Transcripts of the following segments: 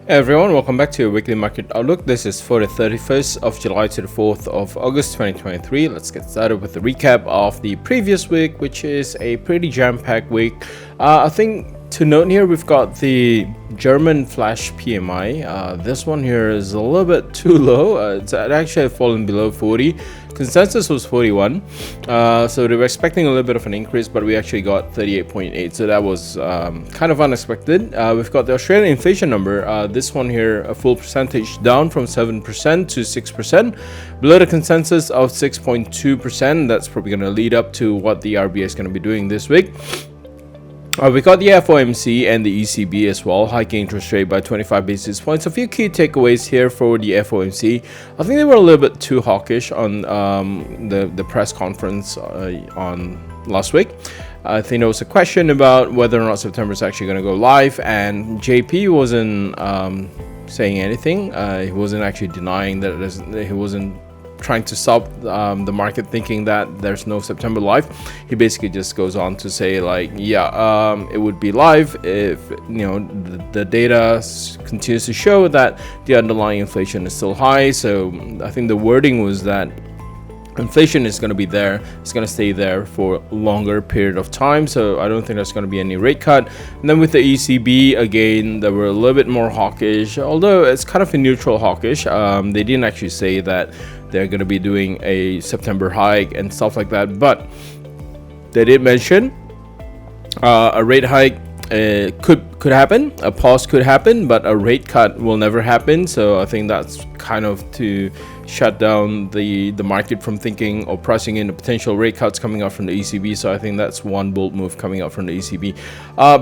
Hey everyone, welcome back to your weekly market outlook. This is for the 31st of July to the 4th of August 2023. Let's get started with the recap of the previous week, which is a pretty jam-packed week. I think to note here, we've got the German flash PMI. This one here is a little bit too low. It actually had fallen below 40. Consensus was 41. So they were expecting a little bit of an increase, but we actually got 38.8. So that was kind of unexpected. We've got the Australian inflation number. This one here, a full percentage down from 7% to 6%. Below the consensus of 6.2%. That's probably going to lead up to what the RBA is going to be doing this week. We got the FOMC and the ECB as well, hiking interest rate by 25 basis points. A few key takeaways here for the FOMC. I think they were a little bit too hawkish on the press conference on last week. I think there was a question about whether or not September is actually going to go live, and JP wasn't saying anything. He wasn't actually denying that he wasn't trying to stop the market thinking that there's no September live. He basically just goes on to say like, it would be live if the data continues to show that the underlying inflation is still high. So I think the wording was that inflation is going to be there, it's going to stay there for a longer period of time, so I don't think there's going to be any rate cut. And then with the ECB, again, they were a little bit more hawkish, although it's kind of a neutral hawkish. They didn't actually say that they're going to be doing a September hike and stuff like that, but they did mention a rate hike could happen, a pause could happen, but a rate cut will never happen. So I think that's kind of to shut down the market from thinking or pricing in the potential rate cuts coming out from the ECB. So I think that's one bold move coming out from the ECB.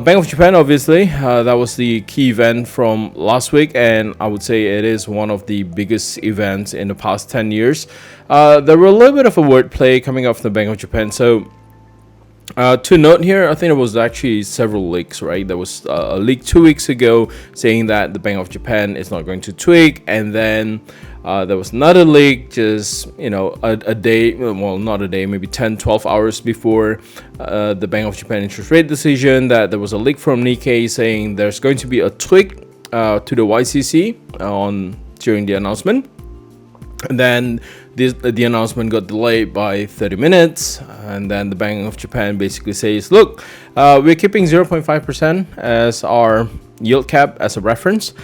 Bank of Japan, obviously, that was the key event from last week, and I would say it is one of the biggest events in the past 10 years. There were a little bit of a wordplay coming out from the Bank of Japan. So to note here, I think there was actually several leaks, right? There was a leak 2 weeks ago saying that the Bank of Japan is not going to tweak, and then there was another leak just a day, well, not a day, maybe 10-12 hours before the Bank of Japan interest rate decision, that there was a leak from Nikkei saying there's going to be a tweak to the YCC during the announcement. And then the announcement got delayed by 30 minutes, and then the Bank of Japan basically says, look, we're keeping 0.5% as our yield cap as a reference,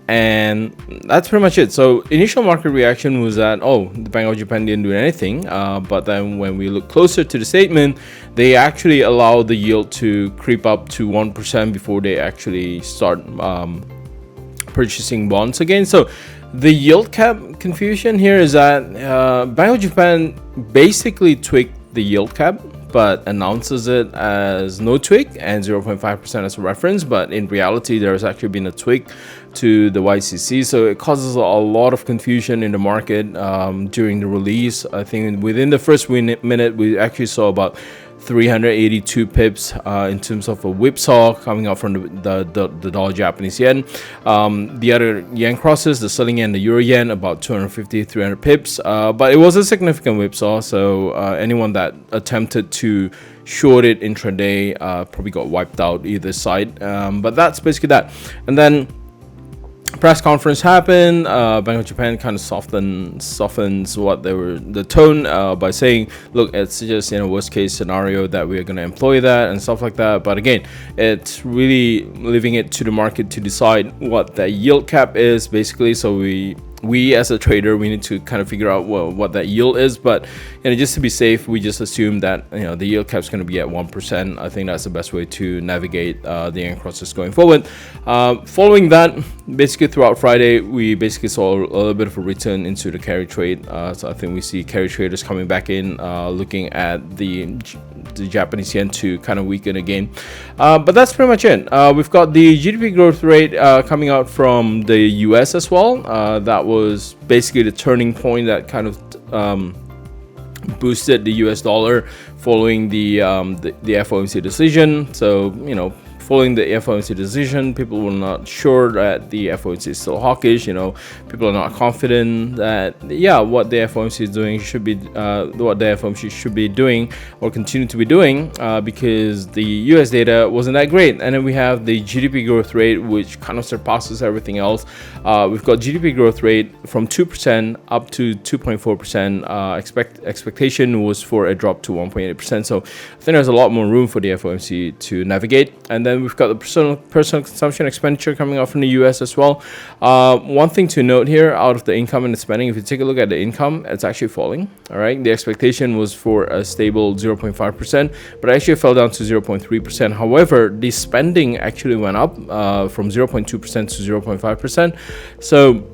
and that's pretty much it. So initial market reaction was that, the Bank of Japan didn't do anything, but then when we look closer to the statement, they actually allow the yield to creep up to 1% before they actually start purchasing bonds again. So the yield cap confusion here is that Bank of Japan basically tweaked the yield cap, but announces it as no tweak and 0.5% as a reference. But in reality, there has actually been a tweak to the YCC. So it causes a lot of confusion in the market during the release. I think within the first minute, we actually saw about 382 pips in terms of a whipsaw coming out from the dollar Japanese yen. The other yen crosses, the sterling yen, the euro yen, about 250-300 pips. But it was a significant whipsaw, so anyone that attempted to short it intraday probably got wiped out either side. But that's basically that. And then press conference happened. Bank of Japan kind of softens what they were, the tone, by saying, look, it's just worst case scenario that we're going to employ that and stuff like that. But again, it's really leaving it to the market to decide what that yield cap is, basically. So we as a trader, we need to kind of figure out what that yield is. But just to be safe, we just assume that the yield cap is going to be at 1%. I think that's the best way to navigate the yen crosses going forward. Following that, basically throughout Friday, we basically saw a little bit of a return into the carry trade. So I think we see carry traders coming back in, looking at the Japanese yen to kind of weaken again. But that's pretty much it. We've got the GDP growth rate coming out from the US as well. That was basically the turning point that kind of boosted the US dollar following the FOMC decision. So following the FOMC decision, people were not sure that the FOMC is still hawkish. People are not confident that what the FOMC is doing should be what the FOMC should be doing or continue to be doing, because the US data wasn't that great. And then we have the GDP growth rate, which kind of surpasses everything else. We've got GDP growth rate from 2% up to 2.4%. Expectation was for a drop to 1.8%. So I think there's a lot more room for the FOMC to navigate. And then we've got the personal consumption expenditure coming out from the US as well. One thing to note here, out of the income and the spending, if you take a look at the income, it's actually falling. All right, the expectation was for a stable 0.5%, but actually fell down to 0.3%. However, the spending actually went up from 0.2% to 0.5%. So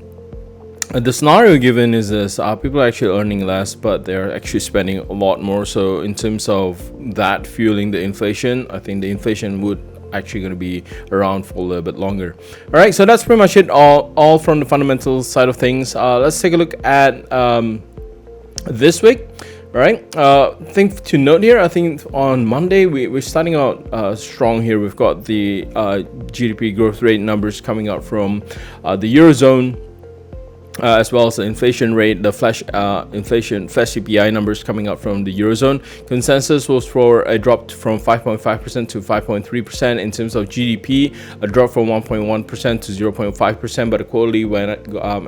the scenario given is this: people are actually earning less, but they're actually spending a lot more. So in terms of that fueling the inflation, I think the inflation would actually going to be around for a little bit longer. All right, so that's pretty much it, all from the fundamental side of things. Let's take a look at this week. All right, thing to note here, I think on Monday we're starting out strong here. We've got the GDP growth rate numbers coming out from the Eurozone, as well as the inflation rate, the flash CPI numbers coming out from the Eurozone. Consensus was for a drop from 5.5% to 5.3%. In terms of GDP, a drop from 1.1% to 0.5%, but the quarterly went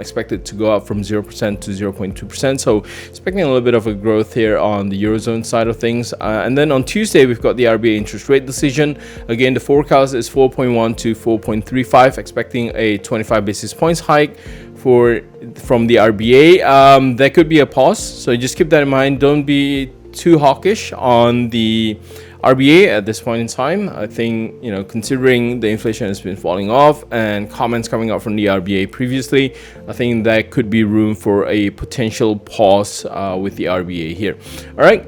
expected to go up from 0% to 0.2%. So expecting a little bit of a growth here on the Eurozone side of things. And then on Tuesday, we've got the RBA interest rate decision. Again, the forecast is 4.1 to 4.35, expecting a 25 basis points hike from the RBA. There could be a pause, so just keep that in mind. Don't be too hawkish on the RBA at this point in time. I think, considering the inflation has been falling off and comments coming out from the RBA previously, I think there could be room for a potential pause with the RBA here. All right.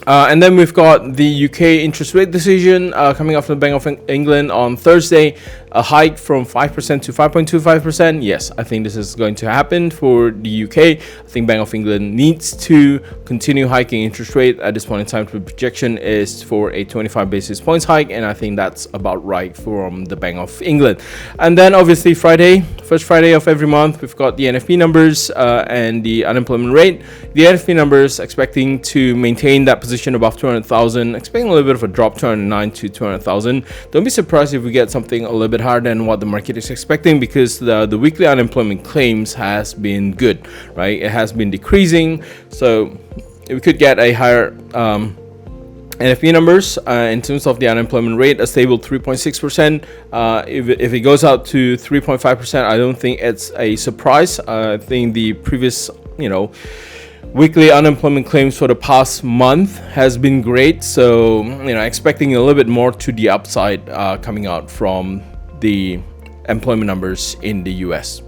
And then we've got the UK interest rate decision coming up from the Bank of England on Thursday. A hike from 5% to 5.25%. Yes, I think this is going to happen for the UK. I think Bank of England needs to continue hiking interest rate at this point in time. The projection is for a 25 basis points hike, and I think that's about right from the Bank of England. And then obviously Friday, first Friday of every month, we've got the NFP numbers and the unemployment rate. The NFP numbers expecting to maintain that position above 200,000, expecting a little bit of a drop, 209 to 200,000. Don't be surprised if we get something a little bit higher than what the market is expecting, because the weekly unemployment claims has been good, right? It has been decreasing, so we could get a higher NFP numbers. In terms of the unemployment rate, a stable 3.6%. If it goes out to 3.5%, I don't think it's a surprise. I think the previous, weekly unemployment claims for the past month has been great, so expecting a little bit more to the upside coming out from the employment numbers in the US.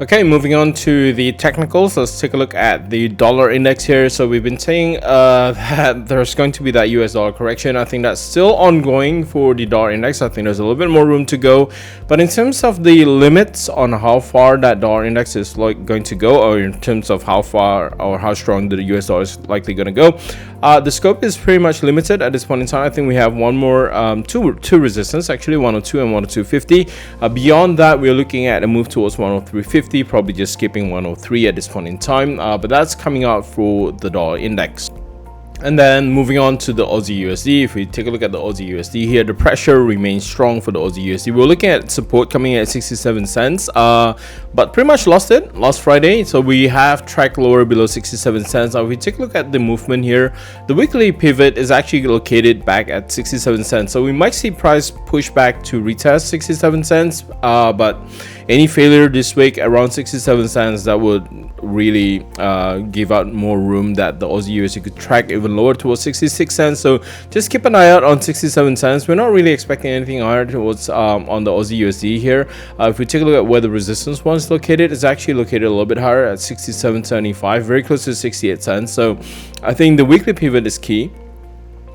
Okay, moving on to the technicals. Let's take a look at the dollar index here. So we've been saying that there's going to be that US dollar correction. I think that's still ongoing for the dollar index. I think there's a little bit more room to go. But in terms of the limits on how far that dollar index is going to go, or in terms of how far or how strong the US dollar is likely going to go, the scope is pretty much limited at this point in time. I think we have one more, two resistance, actually 102 and 102.50. Beyond that, we're looking at a move towards 103.50. Probably just skipping 103 at this point in time, but that's coming out for the dollar index. And then moving on to the Aussie USD, if we take a look at the Aussie USD here, the pressure remains strong for the Aussie USD. We're looking at support coming at 67 cents, but pretty much lost it last Friday. So we have tracked lower below 67 cents. Now, if we take a look at the movement here, the weekly pivot is actually located back at 67 cents. So we might see price push back to retest 67 cents, but any failure this week around 67 cents, that would really give out more room that the Aussie USD could track even lower towards 66 cents. So just keep an eye out on 67 cents. We're not really expecting anything higher towards on the Aussie USD here. If we take a look at where the resistance one is located, it's actually located a little bit higher at 67.75, very close to 68 cents. So I think the weekly pivot is key.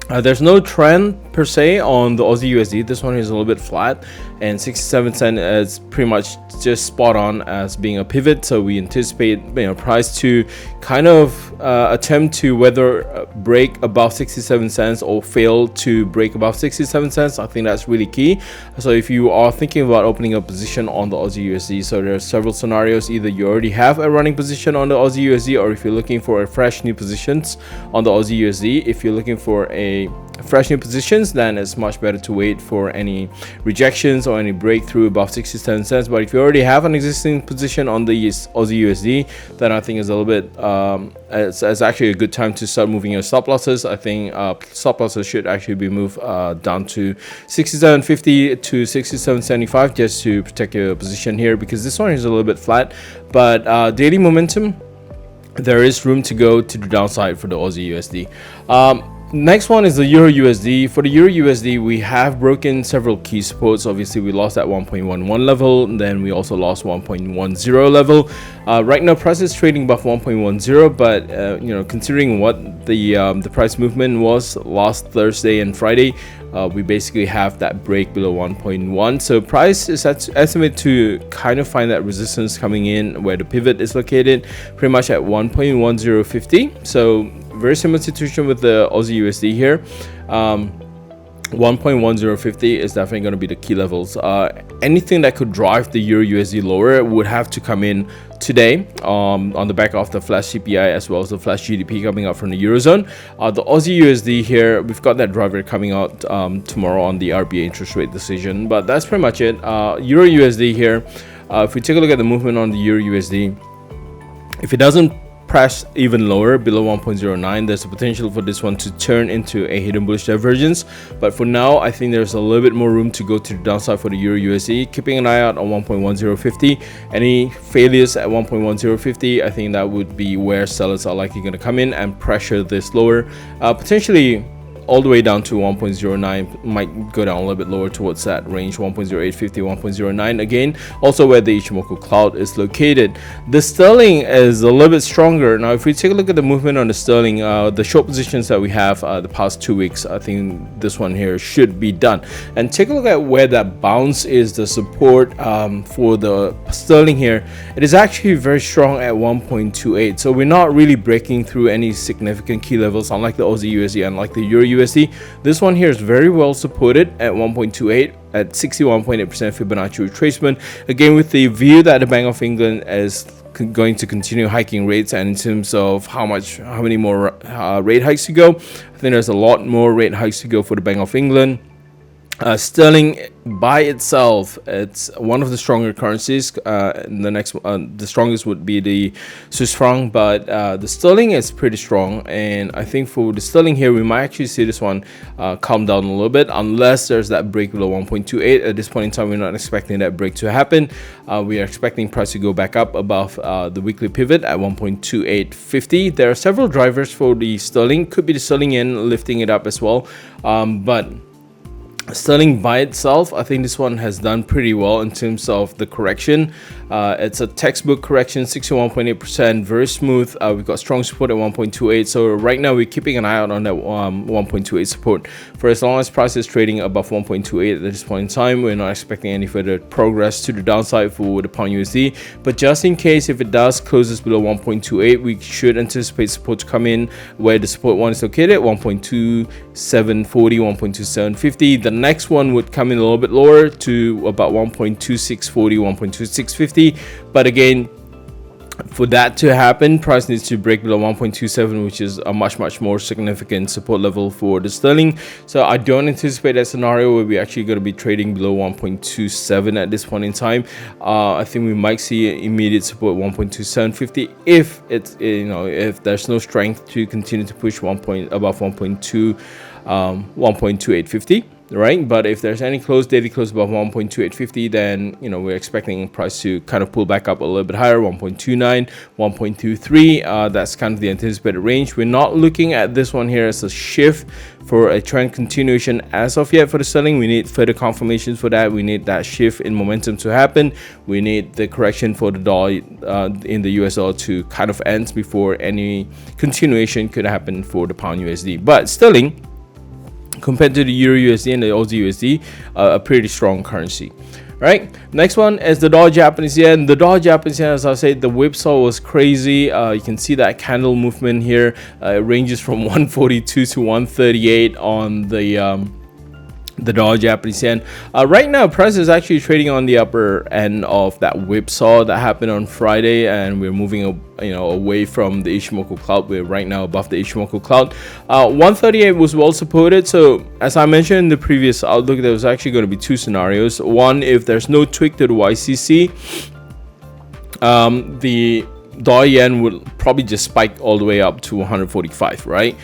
There's no trend per se on the Aussie USD. This one is a little bit flat. and 67 cents is pretty much just spot on as being a pivot. So we anticipate price to kind of attempt to whether break above 67 cents or fail to break above 67 cents. I think that's really key. So if you are thinking about opening a position on the Aussie USD, so there are several scenarios. Either you already have a running position on the Aussie USD, or if you're looking for a fresh new positions on the Aussie USD. If you're looking for a fresh new positions, then it's much better to wait for any rejections or any breakthrough above 67 cents. But if you already have an existing position on the Aussie USD, then I think it's a little bit it's actually a good time to start moving your stop losses. I think stop losses should actually be moved down to 67.50 to 67.75 just to protect your position here, because this one is a little bit flat. But daily momentum, there is room to go to the downside for the Aussie USD. Next one is the Euro USD. For the Euro USD, we have broken several key supports. Obviously, we lost at 1.11 level, then we also lost 1.10 level. Right now, price is trading above 1.10, but considering what the price movement was last Thursday and Friday, we basically have that break below 1.1. So price is estimated to kind of find that resistance coming in where the pivot is located, pretty much at 1.1050. So very similar situation with the Aussie USD here. 1.1050 is definitely going to be the key levels. Anything that could drive the Euro USD lower would have to come in today on the back of the flash CPI as well as the flash GDP coming out from the Eurozone. The Aussie USD here, we've got that driver coming out tomorrow on the RBA interest rate decision, but that's pretty much it. Euro USD here, if we take a look at the movement on the Euro USD, if it doesn't press even lower below 1.09, there's a potential for this one to turn into a hidden bullish divergence. But for now, I think there's a little bit more room to go to the downside for the Euro USD, keeping an eye out on 1.1050. Any failures at 1.1050, I think that would be where sellers are likely going to come in and pressure this lower, potentially all the way down to 1.09. Might go down a little bit lower towards that range, 1.0850, 1.09 again, also where the Ichimoku cloud is located. The sterling is a little bit stronger. Now if we take a look at the movement on the sterling, the short positions that we have the past 2 weeks, I think this one here should be done. And take a look at where that bounce is, the support for the sterling here. It is actually very strong at 1.28, so we're not really breaking through any significant key levels, unlike the Aussie USD and like the Euro USD. This one here is very well supported at 1.28 at 61.8% Fibonacci retracement, again with the view that the Bank of England is going to continue hiking rates. And in terms of how many more rate hikes to go, I think there's a lot more rate hikes to go for the Bank of England. Sterling by itself, it's one of the stronger currencies. The strongest would be the Swiss franc, but the sterling is pretty strong. And I think for the sterling here, we might actually see this one calm down a little bit, unless there's that break below 1.28. At this point in time, we're not expecting that break to happen. We are expecting price to go back up above the weekly pivot at 1.2850. There are several drivers for the sterling. Could be the sterling yen lifting it up as well, but sterling by itself, I think this one has done pretty well in terms of the correction. It's a textbook correction, 61.8%, very smooth. We've got strong support at 1.28, so right now we're keeping an eye out on that 1.28 support. For as long as price is trading above 1.28 at this point in time, we're not expecting any further progress to the downside for the pound USD. But just in case, if it does closes below 1.28, we should anticipate support to come in where the support one is located, 1.2740, 1.2750. The next one would come in a little bit lower to about 1.2640, 1.2650. But again, for that to happen, price needs to break below 1.27, which is a much more significant support level for the sterling. So I don't anticipate that scenario where we're actually going to be trading below 1.27 at this point in time. I think we might see immediate support 1.2750 if it's if there's no strength to continue to push above 1.2850. Right, but if there's any daily close above 1.2850, then we're expecting price to kind of pull back up a little bit higher, 1.29, 1.23. That's kind of the anticipated range. We're not looking at this one here as a shift for a trend continuation as of yet for the sterling. We need further confirmations for that. We need that shift in momentum to happen. We need the correction for the dollar in the US dollar to kind of end before any continuation could happen for the pound USD. But sterling compared to the Euro USD and the Aussie USD, a pretty strong currency. Right, next one is the Dow Japanese Yen. The Dow Japanese Yen, as I said, the whipsaw was crazy. You can see that candle movement here. It ranges from 142 to 138 on the Dow Japanese Yen. Right now, price is actually trading on the upper end of that whipsaw that happened on Friday, and we're moving away from the Ichimoku cloud. We're right now above the Ichimoku cloud. 138 was well supported. So as I mentioned in the previous outlook, there was actually going to be two scenarios. One, if there's no tweak to the YCC, the Dow Yen would probably just spike all the way up to 145, right?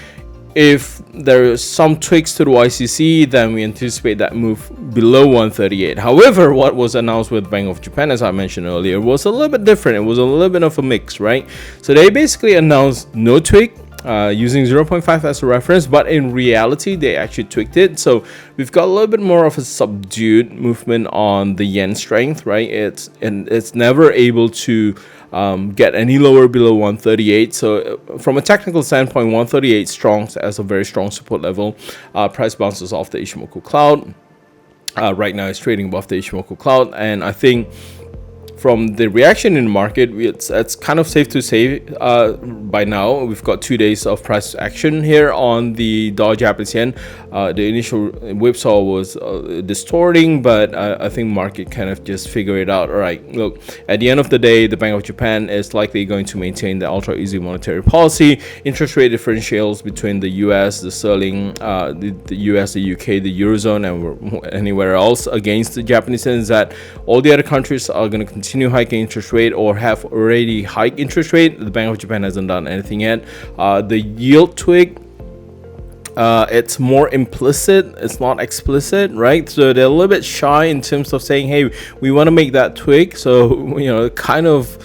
If there is some tweaks to the YCC, then we anticipate that move below 138. However, what was announced with Bank of Japan, as I mentioned earlier, was a little bit different. It was a little bit of a mix, right? So they basically announced no tweak, using 0.5 as a reference, but in reality they actually tweaked it. So we've got a little bit more of a subdued movement on the yen strength, right? It's never able to get any lower below 138. So from a technical standpoint, 138 strong as a very strong support level. Price bounces off the Ichimoku cloud. Right now it's trading above the Ichimoku cloud, and I think from the reaction in the market, it's kind of safe to say by now we've got 2 days of price action here on the Dow Japanese Yen. The initial whipsaw was distorting, but I think market kind of just figured it out. All right, look, at the end of the day, the Bank of Japan is likely going to maintain the ultra easy monetary policy. Interest rate differentials between the US, the sterling, the US, the UK, the Eurozone, and anywhere else against the Japanese yen is that all the other countries are going to continue hiking interest rate or have already hiked interest rate. The Bank of Japan hasn't done anything yet. The yield tweak, it's more implicit, it's not explicit, right? So they're a little bit shy in terms of saying, hey, we want to make that tweak. So kind of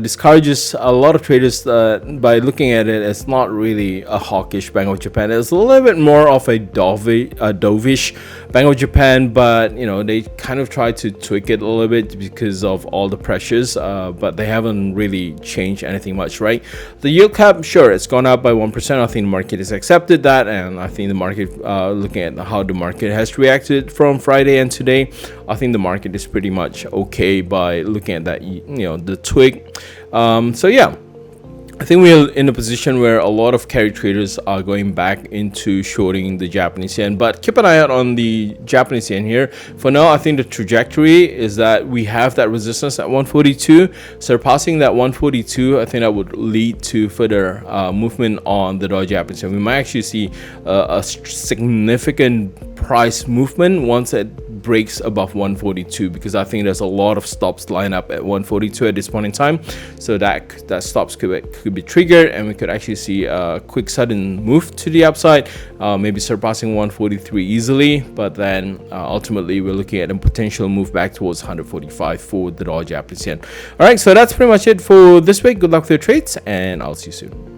discourages a lot of traders by looking at it as not really a hawkish Bank of Japan. It's a little bit more of a dovish Bank of Japan, but they kind of try to tweak it a little bit because of all the pressures, but they haven't really changed anything much, right? The yield cap, sure, it's gone up by 1%. I think the market has accepted that, and I think the market, looking at how the market has reacted from Friday and today, I think the market is pretty much okay by looking at that, the tweak. So yeah, I think we're in a position where a lot of carry traders are going back into shorting the Japanese yen, but keep an eye out on the Japanese yen here. For now, I think the trajectory is that we have that resistance at 142. Surpassing that 142, I think that would lead to further movement on the Dow Japanese yen. We might actually see a significant price movement once it breaks above 142, because I think there's a lot of stops lined up at 142 at this point in time. So that stops could be triggered, and we could actually see a quick sudden move to the upside, maybe surpassing 143 easily. But then ultimately we're looking at a potential move back towards 145 for the Dow Japanese yen. All right, so that's pretty much it for this week. Good luck with your trades, and I'll see you soon.